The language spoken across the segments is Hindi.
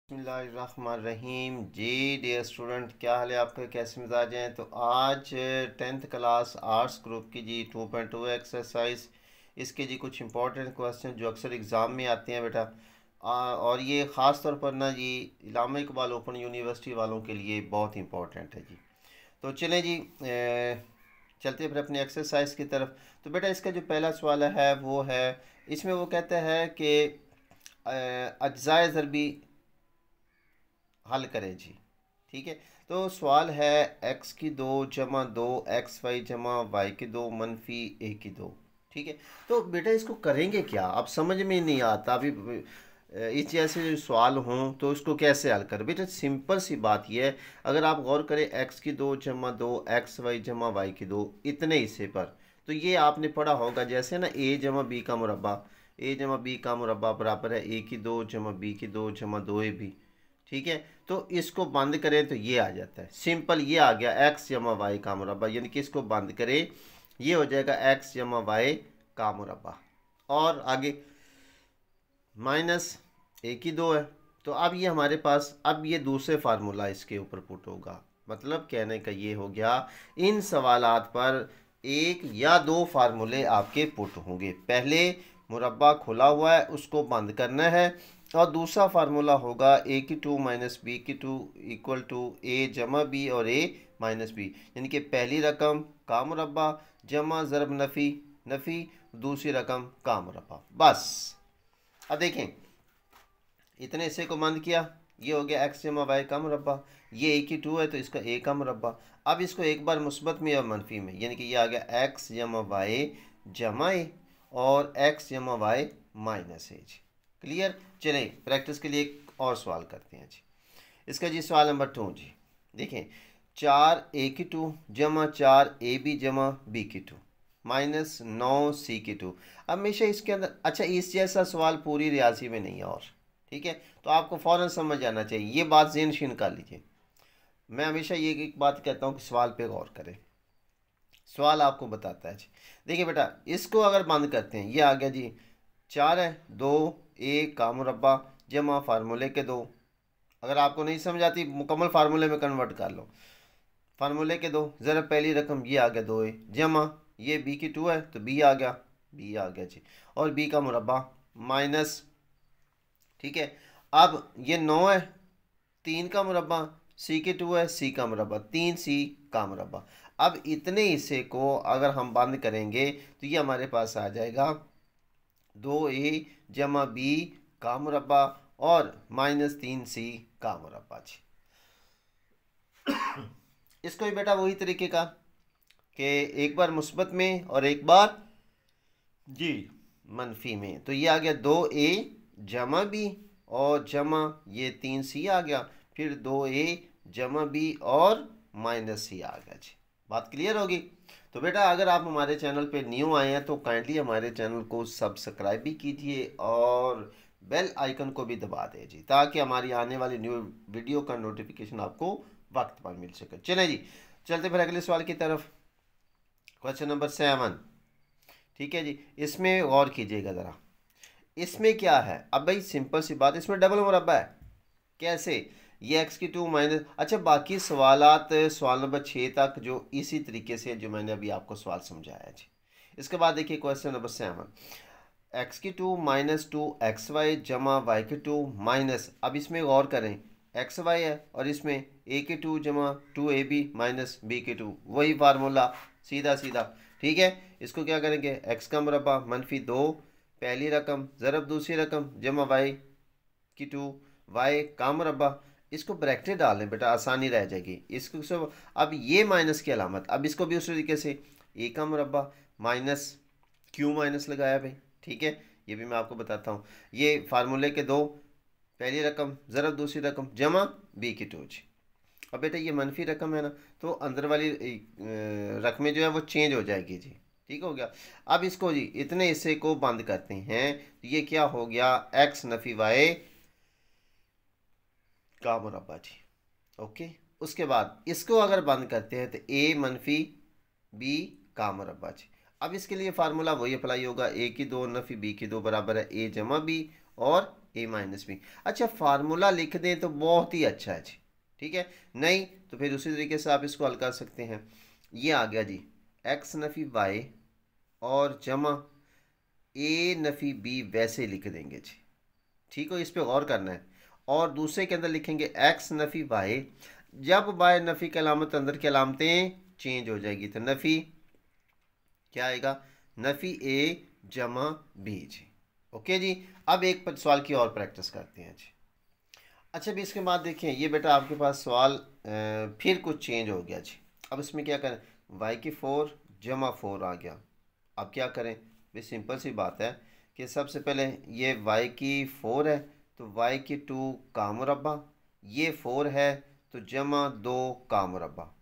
बिस्मिल्लाहिर्रहमानिर्रहीम जी। डियर स्टूडेंट, क्या हाल है आपका, कैसे मिजाज हैं? तो आज 10th क्लास आर्ट्स ग्रुप की जी 2.2 एक्सरसाइज, इसके जी कुछ इंपॉर्टेंट क्वेश्चन जो अक्सर एग्ज़ाम में आते हैं बेटा। और ये ख़ास तौर पर ना जी इलामा इकबाल ओपन यूनिवर्सिटी वालों के लिए बहुत इंपॉर्टेंट है जी। तो चलें जी, चलते हैं फिर अपनी एक्सरसाइज की तरफ। तो बेटा इसका जो पहला सवाल है वो है, इसमें वो कहता है कि अज्जाए ज़रबी हल करें जी। ठीक है, तो सवाल है एक्स की दो जमा दो एक्स वाई जमा वाई की दो मनफी ए की दो। ठीक है, तो बेटा इसको करेंगे क्या, अब समझ में नहीं आता अभी। इस जैसे जो सवाल हों तो इसको कैसे हल करें बेटा? सिंपल सी बात यह है, अगर आप गौर करें एक्स की दो जमा दो एक्स वाई जमा वाई की दो इतने हिस्से पर, तो ये आपने पढ़ा होगा जैसे ना ए जमा बी का मुरब्बा, ए जमा बी का मुरब्बा बराबर है ए की दो जमा बी की दो जमा दो ए बी। ठीक है, तो इसको बंद करें तो ये आ जाता है सिंपल, ये आ गया एक्स जमा वाई का मुरब्बा, यानी कि इसको बंद करें ये हो जाएगा एक्स जमा वाई का मुरब्बा। और आगे माइनस ए की दो है, तो अब ये हमारे पास अब ये दूसरे फार्मूला इसके ऊपर पुट होगा। मतलब कहने का ये हो गया, इन सवालात पर एक या दो फार्मूले आपके पुट होंगे। पहले मुरब्बा खुला हुआ है उसको बंद करना है, और दूसरा फार्मूला होगा ए की टू माइनस बी की टू इक्वल टू ए जमा बी और ए माइनस बी, यानी कि पहली रकम का मुरब्बा जमा ज़रब नफ़ी नफ़ी दूसरी रकम का मुरब्बा। बस अब देखें, इतने हिस्से को बंद किया, ये हो गया एक्स जमा वाई का मुरब्बा, ये ए की टू है तो इसका ए का मुरब्बा। अब इसको एक बार मुस्बत में या मनफी में, यानी कि ये आ गया एक्स जमा वाई जमा ए और एक्स जमा वाई माइनस ए जी। क्लियर? चलें प्रैक्टिस के लिए एक और सवाल करते हैं जी। इसका जी सवाल नंबर 2 जी। देखें, चार ए की टू जमा चार ए बी जमा बी की टू माइनस 9 सी की टू। अब हमेशा इसके अंदर, अच्छा इस जैसा सवाल पूरी रियाजी में नहीं है, और ठीक है, तो आपको फ़ौरन समझ आना चाहिए, ये बात ज़हन नशीन कर लीजिए। मैं हमेशा ये एक बात कहता हूँ कि सवाल पे गौर करें, सवाल आपको बताता है जी। देखिए बेटा, इसको अगर बंद करते हैं, ये आ गया जी चार है दो ए का मुरब्बा जमा फार्मूले के दो। अगर आपको नहीं समझ आती मुकम्मल फार्मूले में कन्वर्ट कर लो, फार्मूले के दो ज़रा पहली रकम ये आ गया दो ए जमा ये बी की टू है तो बी आ गया जी, और बी का मुरब्बा माइनस। ठीक है, अब ये 9 है तीन का मुरब्बा, सी के टू है सी का मुरब्बा तीन सी का मुरब्बा। अब इतने हिस्से को अगर हम बंद करेंगे तो ये हमारे पास आ जाएगा दो ए जमा बी का मुरब्बा और माइनस तीन सी का मुरब्बा जी। इसको भी बेटा वही तरीके का कि एक बार मुस्बत में और एक बार जी मनफी में, तो ये आ गया दो ए जमा बी और जमा ये तीन सी आ गया, फिर दो ए जमा बी और माइनस सी आ गया जी। बात क्लियर होगी? तो बेटा अगर आप हमारे चैनल पे न्यू आए हैं तो काइंडली हमारे चैनल को सब्सक्राइब भी कीजिए और बेल आइकन को भी दबा दीजिए ताकि हमारी आने वाली न्यू वीडियो का नोटिफिकेशन आपको वक्त पर मिल सके। चलें जी, चलते फिर अगले सवाल की तरफ। Question number 7। ठीक है जी, इसमें गौर कीजिएगा ज़रा, इसमें क्या है? अब भाई सिंपल सी बात, इसमें डबल मुरब्बा है। कैसे? ये एक्स की टू माइनस, अच्छा बाकी सवालात सवाल नंबर 6 तक जो इसी तरीके से जो मैंने अभी आपको सवाल समझाया जी। इसके बाद देखिए क्वेश्चन नंबर 7, एक्स की two minus two X Y जमा वाई की टू माइनस, अब इसमें गौर करें एक्स वाई है और इसमें ए की टू जमा two A B minus B की टू, वही फार्मूला सीधा सीधा। ठीक है, इसको क्या करेंगे एक्स का मुरब्बा मनफी दो पहली रकम ज़रब दूसरी रकम जमा वाई की टू वाई का मुरब्बा, इसको ब्रैकेट डाल लें बेटा आसानी रह जाएगी इसको सब। अब ये माइनस की अलामत, अब इसको भी उस तरीके से ए का मुरब्बा माइनस क्यों माइनस लगाया भाई? ठीक है, ये भी मैं आपको बताता हूँ। ये फार्मूले के दो पहली रकम ज़रब दूसरी रकम जमा बी की टू जी। अब बेटा ये मनफी रकम है ना, तो अंदर वाली रकमें जो है वो चेंज हो जाएगी जी। ठीक हो गया, अब इसको जी इतने हिस्से को बंद करते हैं तो ये क्या हो गया एक्स नफी वाई का मुरब्बा जी। ओके, उसके बाद इसको अगर बंद करते हैं तो ए मनफी बी का मुरब्बा जी। अब इसके लिए फार्मूला वही अप्लाई होगा, ए की दो नफी बी की दो बराबर है ए जमा बी और ए माइनस बी। अच्छा, फार्मूला लिख दें तो बहुत ही अच्छा है जी, ठीक है। नहीं तो फिर उसी तरीके से आप इसको हल कर सकते हैं। ये आ गया जी एक्स नफ़ी वाई और जमा ए नफ़ी बी, वैसे लिख देंगे जी, ठीक हो, इस पे गौर करना है। और दूसरे के अंदर लिखेंगे एक्स नफ़ी वाई, जब वाई नफ़ी की अलामत अंदर की अलामतें चेंज हो जाएगी तो नफ़ी क्या आएगा, नफ़ी ए जमा बी जी। ओके जी। अब एक सवाल की और प्रैक्टिस करते हैं जी। अच्छा, भी इसके बाद देखें, ये बेटा आपके पास सवाल फिर कुछ चेंज हो गया जी। अब इसमें क्या करें, वाई की 4 जमा 4 आ गया। अब क्या करें, भी सिंपल सी बात है कि सबसे पहले ये वाई की 4 है तो वाई की 2 का मुरब्बा, ये 4 है तो जमा 2 का मुरब्बा।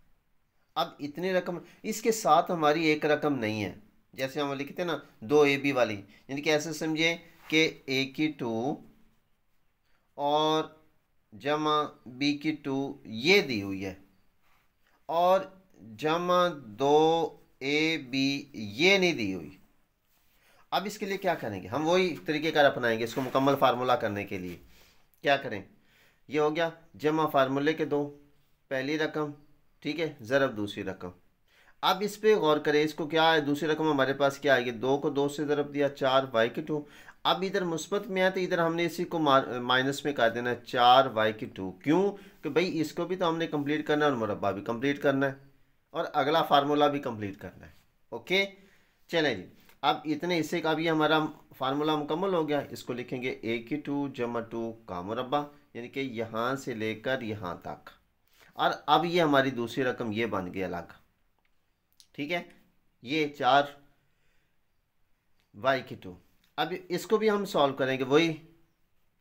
अब इतनी रकम, इसके साथ हमारी एक रकम नहीं है, जैसे हम लिखते हैं ना 2ab वाली, यानी कि ऐसे समझिए कि ए की 2 और जमा बी की 2 ये दी हुई है, और जमा 2ab ये नहीं दी हुई। अब इसके लिए क्या करेंगे, हम वही तरीक़ेकार अपनाएंगे इसको मुकम्मल फार्मूला करने के लिए। क्या करें, ये हो गया जमा फार्मूले के 2, पहली रकम, ठीक है, ज़रब दूसरी रकम। अब इस पे गौर करें, इसको क्या है, दूसरी रकम हमारे पास क्या आएगी, 2 को 2 से ज़रब दिया 4 वाई की 2। अब इधर मुस्बत में है तो इधर हमने इसी को माइनस में कर देना 4 वाई की 2। क्यों, कि भाई इसको भी तो हमने कंप्लीट करना है और मुरब्बा भी कंप्लीट करना है और अगला फार्मूला भी कंप्लीट करना है। ओके, चलें जी। अब इतने हिस्से का भी हमारा फार्मूला मुकम्मल हो गया। इसको लिखेंगे ए की 2 जमा 2 का मुरब्बा, यानी कि यहाँ से लेकर यहाँ तक। और अब ये हमारी दूसरी रकम ये बन गई अलग, ठीक है, ये 4 वाई की 2। अब इसको भी हम सॉल्व करेंगे, वही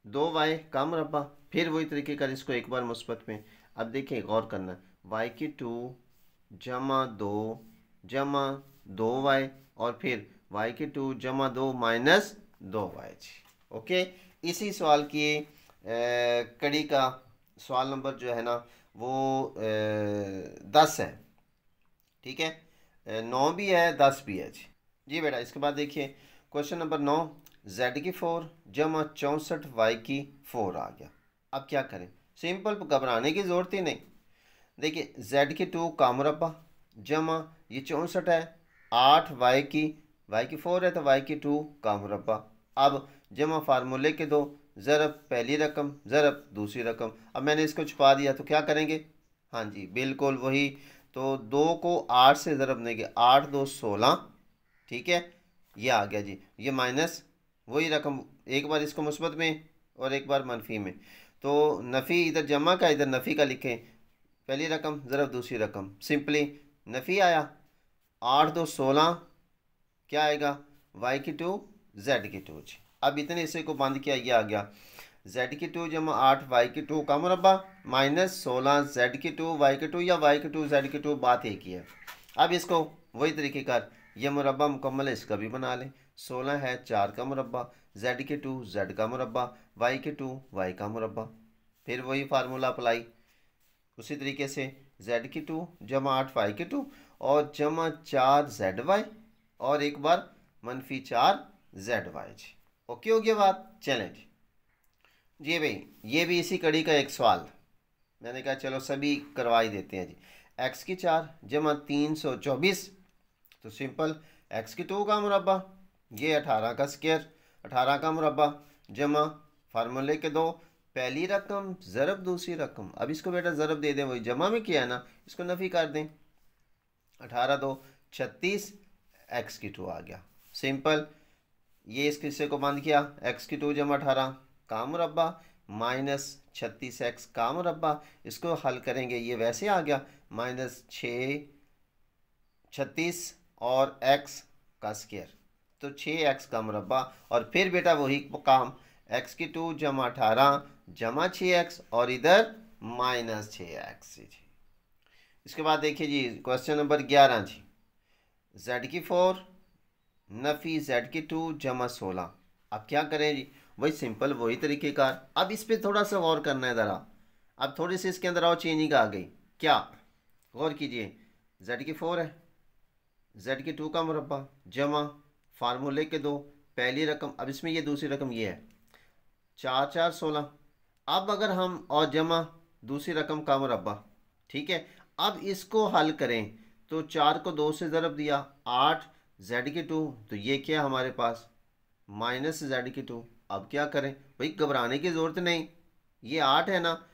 2 वाई का मुरब्बा, फिर वही तरीके कर इसको एक बार मुस्बत में। अब देखिए गौर करना, वाई की 2 जमा 2 जमा 2 वाई, और फिर वाई की 2 जमा 2 माइनस 2 वाई जी। ओके, इसी सवाल की कड़ी का सवाल नंबर जो है ना वो 10 है, ठीक है, 9 भी है 10 भी है जी। जी बेटा, इसके बाद देखिए क्वेश्चन नंबर 9, जेड की 4 जमा 64 वाई की 4 आ गया। अब क्या करें, सिंपल, घबराने की ज़रूरत ही नहीं। देखिए जेड की 2 का मुरब्बा जमा ये 64 है, 8 वाई की 4 है तो वाई की 2 का मुरब्बा। अब जमा फार्मूले के 2, ज़रब पहली रकम ज़रब दूसरी रकम। अब मैंने इसको छुपा दिया तो क्या करेंगे, हाँ जी बिल्कुल वही, तो 2 को 8 से ज़रब देंगे, 8 2 16, ठीक है, ये आ गया जी। ये माइनस वही रकम, एक बार इसको मुस्बत में और एक बार मनफी में, तो नफ़ी इधर जमा का इधर नफ़ी का लिखें, पहली रकम ज़रब दूसरी रकम, सिंपली नफ़ी आया, 8 2 16, क्या आएगा, वाई की 2 जेड की 2 जी। अब इतने हिस्से को बंद किया, ये आ गया जेड की 2 जमा 8 वाई की 2 का मुरब्बा माइनस 16 जेड की 2 वाई की 2 या वाई की 2 जेड की 2, बात एक ही है। अब इसको वही तरीके कर, ये मुरब्बा मुकम्मल है, इसका भी बना लें। 16 है 4 का मुरब्बा, जेड की 2 जेड का मुरब्बा, वाई की 2 वाई का मुरब्बा, फिर वही फार्मूला अप्लाई उसी तरीके से, जेड की 2 जमा 8 वाई की 2 और जमा 4 जेड वाई, और एक बार मनफी 4 जेड वाई जी। ओके हो गया बात, चलें जी। जी भाई, ये भी इसी कड़ी का एक सवाल, मैंने कहा चलो सभी करवा ही देते हैं जी। एक्स की 4 जमा 324, तो सिंपल एक्स की 2 का मुरब्बा, ये 18 का स्क्वायर, 18 का मुरब्बा जमा फार्मूले के 2, पहली रकम ज़रब दूसरी रकम। अब इसको बेटा ज़रब दे दें, वही जमा में किया है ना, इसको नफ़ी कर दें, 18 2 36, एक्स की 2 आ गया, सिंपल। ये इस किस्से को बंद किया, एक्स की 2 जमा 18 का मुरब्बा माइनस 36 एक्स का मुरब्बा, इसको हल करेंगे, ये वैसे आ गया माइनस 6 36 और एक्स का स्क्वायर, तो 6 एक्स का मुरब्बा, और फिर बेटा वही काम, एक्स की 2 जमा 18 जमा 6 एक्स और इधर माइनस 6 एक्स जी। इसके बाद देखिए जी क्वेश्चन नंबर 11 जी, जेड की 4 नफ़ी जेड की 2 जमा 16। अब क्या करें जी, वही सिंपल वही तरीके का। अब इस पर थोड़ा सा गौर करना है ज़रा, अब थोड़ी सी इसके अंदर और चेंजिंग आ गई। क्या, गौर कीजिए, जेड की 4 है, जेड की 2 का मुरब्बा जमा फार्मूले के 2, पहली रकम, अब इसमें ये दूसरी रकम ये है, 4 4 16। अब अगर हम और जमा दूसरी रकम का मुरब्बा, ठीक है। अब इसको हल करें तो 4 को 2 से ज़रब दिया 8 Z⁴, तो ये क्या हमारे पास -Z⁴। अब क्या करें भाई, घबराने की ज़रूरत नहीं, ये 8 है ना,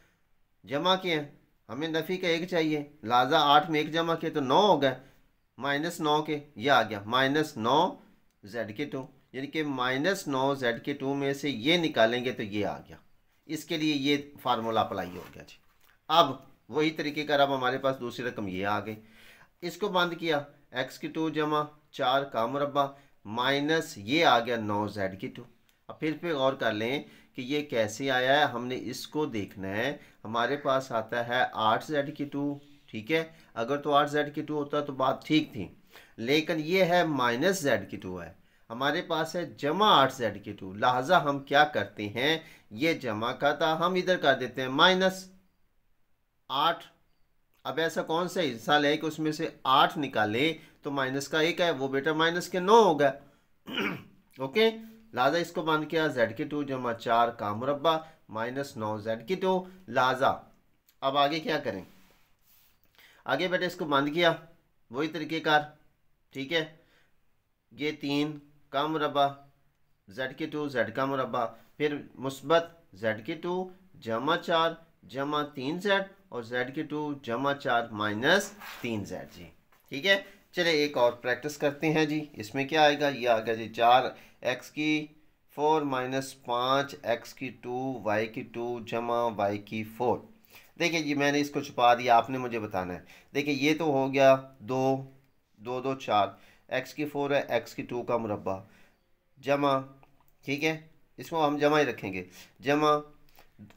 जमा किए हैं, हमें नफ़ी का 1 चाहिए, लिहाजा 8 में 1 जमा किए तो 9 हो गए, -9 के ये आ गया -9Z⁴, यानी कि -9Z⁴ में से ये निकालेंगे तो ये आ गया। इसके लिए ये फार्मूला अप्लाई हो गया जी। अब वही तरीके का, अब हमारे पास दूसरी रकम ये आ गई, इसको बंद किया x⁴ जमा 4 का मुरब्बा माइनस ये आ गया 9Z⁴। अब फिर पे गौर कर लें कि ये कैसे आया है, हमने इसको देखना है। हमारे पास आता है 8Z⁴, ठीक है। अगर तो 8Z⁴ होता तो बात ठीक थी, लेकिन ये है -Z⁴ है, हमारे पास है जमा 8Z⁴। लिहाजा हम क्या करते हैं, ये जमा का था हम इधर कर देते हैं -8। अब ऐसा कौन सा हिस्सा ले कि उसमें से 8 निकाले तो माइनस का 1 है, वो बेटा माइनस के 9 हो गया। ओके, लिहाजा इसको बंद किया Z⁴ जमा 4 का मुरब्बा -9Z⁴। लिहाजा अब आगे क्या करें, आगे बेटा इसको बंद किया वही तरीके कार, ठीक है। ये 3 का मुरब्बा Z⁴ Z का मुरब्बा, फिर मुस्बत Z⁴ जमा 4 जमा 3Z और Z⁴ जमा 4 -3Z जी, ठीक है। चले एक और प्रैक्टिस करते हैं जी। इसमें क्या आएगा, ये आ गया जी 4x⁴ -5x⁴ y⁴ जमा y⁴। देखिए जी, मैंने इसको छुपा दिया, आपने मुझे बताना है। देखिए ये तो हो गया 2 2 2 4, x⁴ है x⁴ का मुरब्बा जमा, ठीक है, इसको हम जमा ही रखेंगे, जमा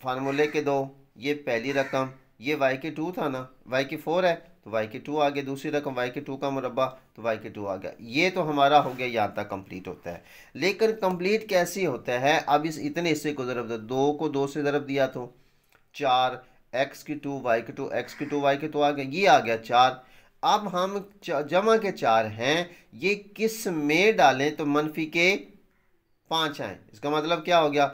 फार्मूले के 2, ये पहली रकम, ये y⁴ था ना, y⁴ है तो y⁴ आ गया, दूसरी रकम y⁴ का मुरब्बा तो y⁴ आ गया। ये तो हमारा हो गया, यहाँ तक कंप्लीट होता है। लेकिन कंप्लीट कैसे होता है, अब इस इतने हिस्से को ज़रब दो, 2 को 2 से ज़रब दिया तो 4 x⁴ y⁴ x⁴ y⁴ आ गया, ये आ गया 4। अब हम जमा के 4 हैं, ये किस में डालें तो मनफी के 5 आए। इसका मतलब क्या हो गया,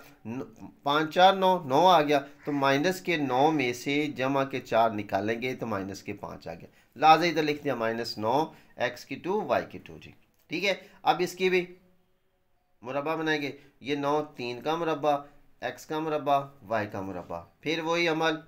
5 4 9 9 आ गया, तो माइनस के 9 में से जमा के 4 निकालेंगे तो माइनस के 5 आ गया। लाजा इधर लिख दिया -9 x⁴ y⁴ जी, ठीक है। अब इसकी भी मुरब्बा बनाएंगे, ये 9 3 का मुरब्बा x का मुरब्बा y का मुरब्बा, फिर वही अमल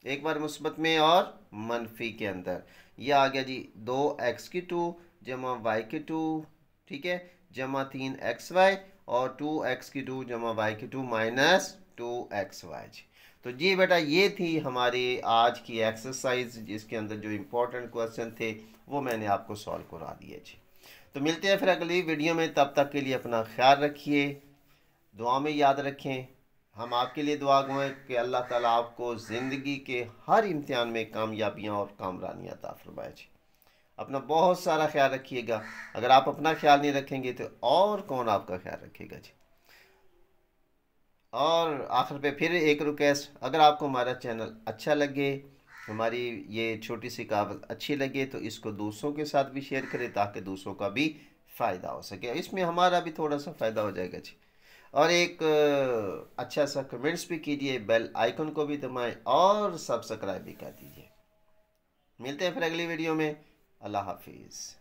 एक बार मुस्बत में और मनफी के अंदर, यह आ गया जी 2x⁴ जमा y⁴, ठीक है, जमा 3xy और 2x⁴ जमा y⁴ -2xy जी। तो जी बेटा, ये थी हमारी आज की एक्सरसाइज, जिसके अंदर जो इम्पोर्टेंट क्वेश्चन थे वो मैंने आपको सॉल्व करा दिए जी। तो मिलते हैं फिर अगली वीडियो में, तब तक के लिए अपना ख्याल रखिए, दुआ में याद रखें। हम आपके लिए दुआ गो हैं कि अल्लाह ताला आपको ज़िंदगी के हर इम्तिहान में कामयाबियाँ और कामरानियाँ अता फरमाए जी। अपना बहुत सारा ख्याल रखिएगा, अगर आप अपना ख्याल नहीं रखेंगे तो और कौन आपका ख्याल रखेगा जी। और आखिर पे फिर एक रिक्वेस्ट, अगर आपको हमारा चैनल अच्छा लगे, हमारी ये छोटी सी कहावत अच्छी लगे, तो इसको दूसरों के साथ भी शेयर करें ताकि दूसरों का भी फ़ायदा हो सके, इसमें हमारा भी थोड़ा सा फ़ायदा हो जाएगा जी। और एक अच्छा सा कमेंट्स भी कीजिए, बेल आइकन को भी दबाएं और सब्सक्राइब भी कर दीजिए। मिलते हैं फिर अगली वीडियो में। अल्लाह हाफिज़।